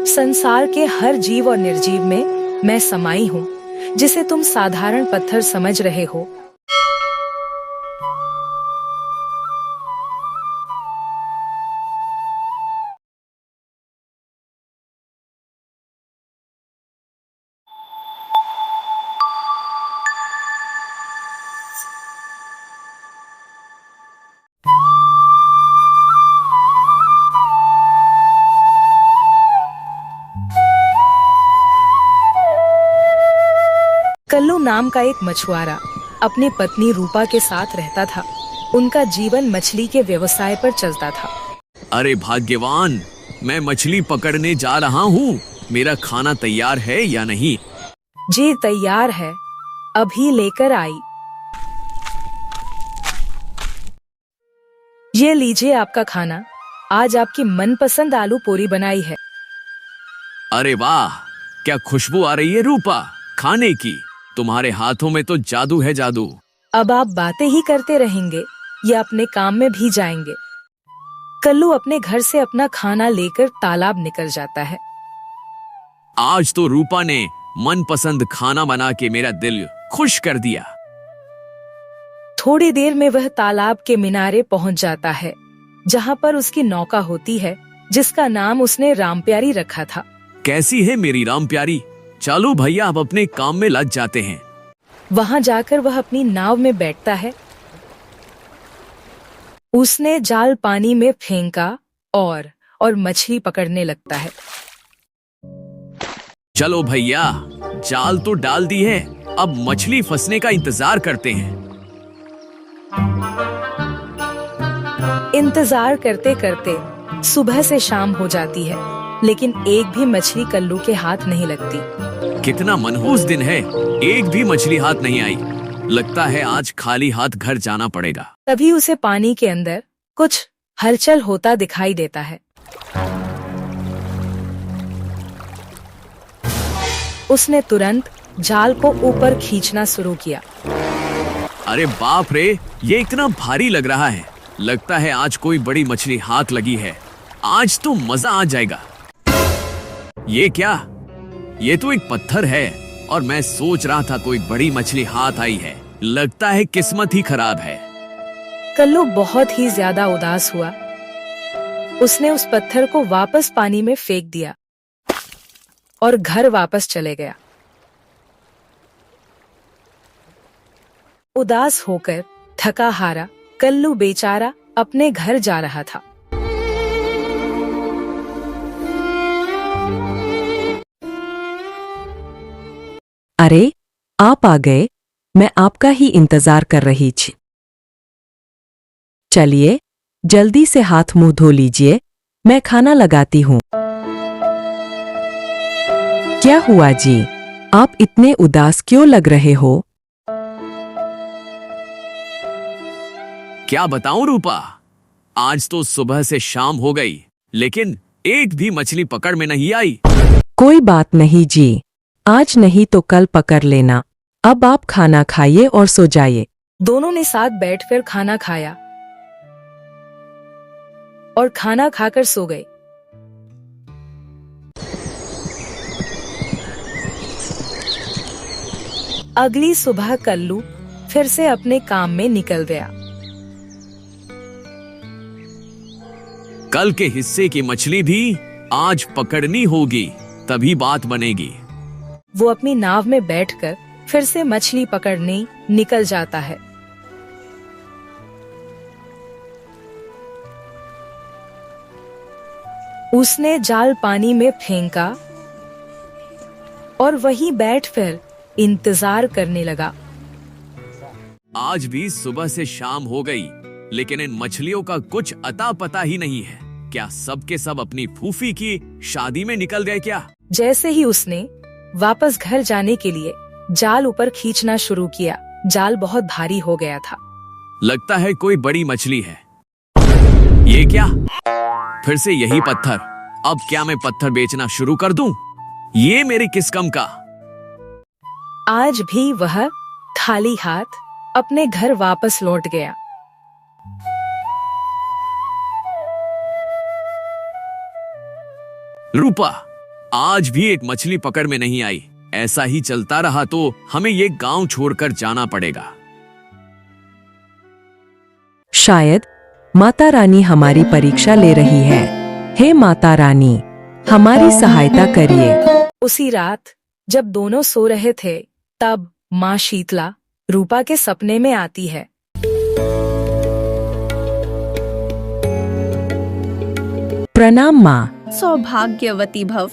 संसार के हर जीव और निर्जीव में मैं समाई हूँ, जिसे तुम साधारण पत्थर समझ रहे हो। कल्लू नाम का एक मछुआरा अपनी पत्नी रूपा के साथ रहता था। उनका जीवन मछली के व्यवसाय पर चलता था। अरे भाग्यवान, मैं मछली पकड़ने जा रहा हूँ। मेरा खाना तैयार है या नहीं? जी तैयार है, अभी लेकर आई। ये लीजिए आपका खाना। आज आपकी मनपसंद आलू पूरी बनाई है। अरे वाह, क्या खुशबू आ रही है रूपा खाने की। तुम्हारे हाथों में तो जादू है, जादू। अब आप बातें ही करते रहेंगे या अपने काम में भी जाएंगे? कल्लू अपने घर से अपना खाना लेकर तालाब निकल जाता है। आज तो रूपा ने मनपसंद खाना बना के मेरा दिल खुश कर दिया। थोड़ी देर में वह तालाब के किनारे पहुंच जाता है, जहां पर उसकी नौका होती है, जिसका नाम उसने रामप्यारी रखा था। कैसी है मेरी रामप्यारी? चलो भैया, अब अपने काम में लग जाते हैं। वहां जाकर वह अपनी नाव में बैठता है। उसने जाल पानी में फेंका और मछली पकड़ने लगता है। चलो भैया, जाल तो डाल दी है, अब मछली फंसने का इंतजार करते हैं। इंतजार करते करते सुबह से शाम हो जाती है, लेकिन एक भी मछली कल्लू के हाथ नहीं लगती। कितना मनहूस दिन है, एक भी मछली हाथ नहीं आई। लगता है आज खाली हाथ घर जाना पड़ेगा। तभी उसे पानी के अंदर कुछ हलचल होता दिखाई देता है। उसने तुरंत जाल को ऊपर खींचना शुरू किया। अरे बाप रे, ये इतना भारी लग रहा है। लगता है आज कोई बड़ी मछली हाथ लगी है। आज तो मजा आ जाएगा। ये क्या? ये तो एक पत्थर है और मैं सोच रहा था कोई बड़ी मछली हाथ आई है। लगता है किस्मत ही खराब है। कल्लू बहुत ही ज्यादा उदास हुआ। उसने उस पत्थर को वापस पानी में फेंक दिया और घर वापस चले गया। उदास होकर थका हारा कल्लू बेचारा अपने घर जा रहा था। अरे, आप आ गए। मैं आपका ही इंतजार कर रही थी। चलिए, जल्दी से हाथ मुंह धो लीजिए, मैं खाना लगाती हूँ। क्या हुआ जी? आप इतने उदास क्यों लग रहे हो? क्या बताऊं रूपा, आज तो सुबह से शाम हो गई, लेकिन एक भी मछली पकड़ में नहीं आई। कोई बात नहीं जी, आज नहीं तो कल पकड़ लेना। अब आप खाना खाइए और सो जाइए। दोनों ने साथ बैठकर खाना खाया और खाना खाकर सो गए। अगली सुबह कल्लू फिर से अपने काम में निकल गया। कल के हिस्से की मछली भी आज पकड़नी होगी, तभी बात बनेगी। वो अपनी नाव में बैठकर फिर से मछली पकड़ने निकल जाता है। उसने जाल पानी में फेंका और वहीं बैठ कर इंतजार करने लगा। आज भी सुबह से शाम हो गई, लेकिन इन मछलियों का कुछ अता पता ही नहीं है। क्या सब के सब अपनी फूफी की शादी में निकल गए क्या? जैसे ही उसने वापस घर जाने के लिए जाल ऊपर खींचना शुरू किया, जाल बहुत भारी हो गया था। लगता है कोई बड़ी मछली है। ये क्या? फिर से यही पत्थर। अब क्या मैं पत्थर बेचना शुरू कर दूं? ये मेरे किस कम का। आज भी वह खाली हाथ अपने घर वापस लौट गया। रूपा, आज भी एक मछली पकड़ में नहीं आई। ऐसा ही चलता रहा तो हमें ये गांव छोड़कर जाना पड़ेगा। शायद माता रानी हमारी परीक्षा ले रही है। हे माता रानी, हमारी सहायता करिए। उसी रात जब दोनों सो रहे थे तब माँ शीतला रूपा के सपने में आती है। प्रणाम माँ। सौभाग्यवती भव।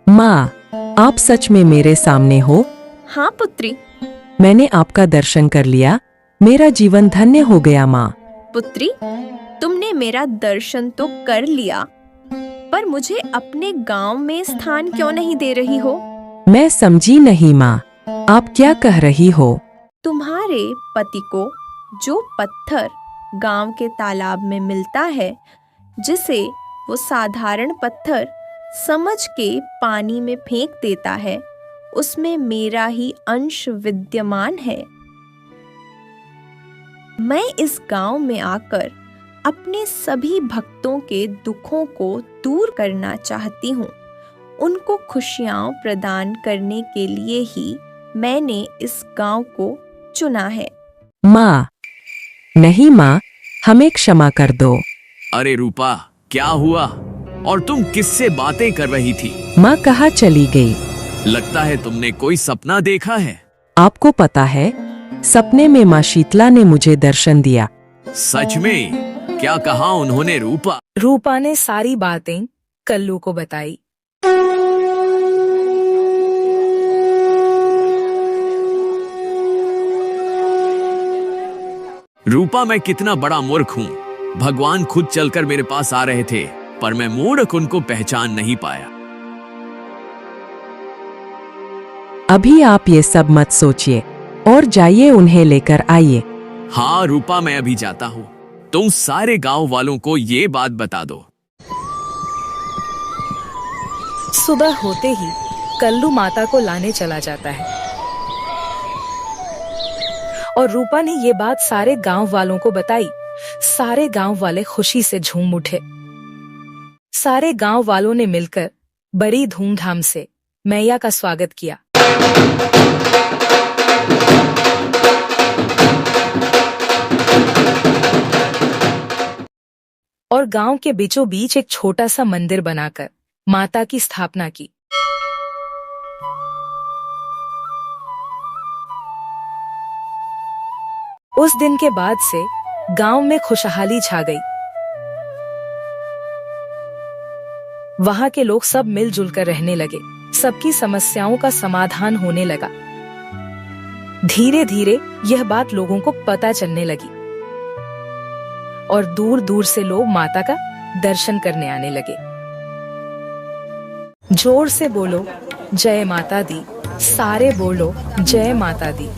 माँ, आप सच में मेरे सामने हो? हाँ पुत्री। मैंने आपका दर्शन कर लिया, मेरा जीवन धन्य हो गया माँ। पुत्री, तुमने मेरा दर्शन तो कर लिया, पर मुझे अपने गांव में स्थान क्यों नहीं दे रही हो? मैं समझी नहीं माँ, आप क्या कह रही हो? तुम्हारे पति को जो पत्थर गांव के तालाब में मिलता है, जिसे वो साधारण पत्थर समझ के पानी में फेंक देता है, उसमें मेरा ही अंश विद्यमान है। मैं इस गांव में आकर अपने सभी भक्तों के दुखों को दूर करना चाहती हूँ। उनको खुशियाँ प्रदान करने के लिए ही मैंने इस गांव को चुना है। माँ, नहीं माँ, हमें क्षमा कर दो। अरे रूपा, क्या हुआ और तुम किससे बातें कर रही थी? माँ कहाँ चली गई? लगता है तुमने कोई सपना देखा है। आपको पता है, सपने में माँ शीतला ने मुझे दर्शन दिया। सच में? क्या कहा उन्होंने रूपा? रूपा ने सारी बातें कल्लू को बताई। रूपा, मैं कितना बड़ा मूर्ख हूँ। भगवान खुद चलकर मेरे पास आ रहे थे, पर मैं मूर्ख उनको पहचान नहीं पाया। अभी आप ये सब मत सोचिए और जाइए, उन्हें लेकर आइए। हाँ रूपा, मैं अभी जाता हूँ। तुम सारे गांव वालों को ये बात बता दो। सुबह होते ही कल्लू माता को लाने चला जाता है और रूपा ने ये बात सारे गांव वालों को बताई। सारे गांव वाले खुशी से झूम उठे। सारे गांव वालों ने मिलकर बड़ी धूमधाम से मैया का स्वागत किया। और गांव के बीचों बीच एक छोटा सा मंदिर बनाकर माता की स्थापना की। उस दिन के बाद से गांव में खुशहाली छा गई। वहां के लोग सब मिलजुल कर रहने लगे। सबकी समस्याओं का समाधान होने लगा। धीरे धीरे यह बात लोगों को पता चलने लगी और दूर दूर से लोग माता का दर्शन करने आने लगे। जोर से बोलो जय माता दी, सारे बोलो जय माता दी।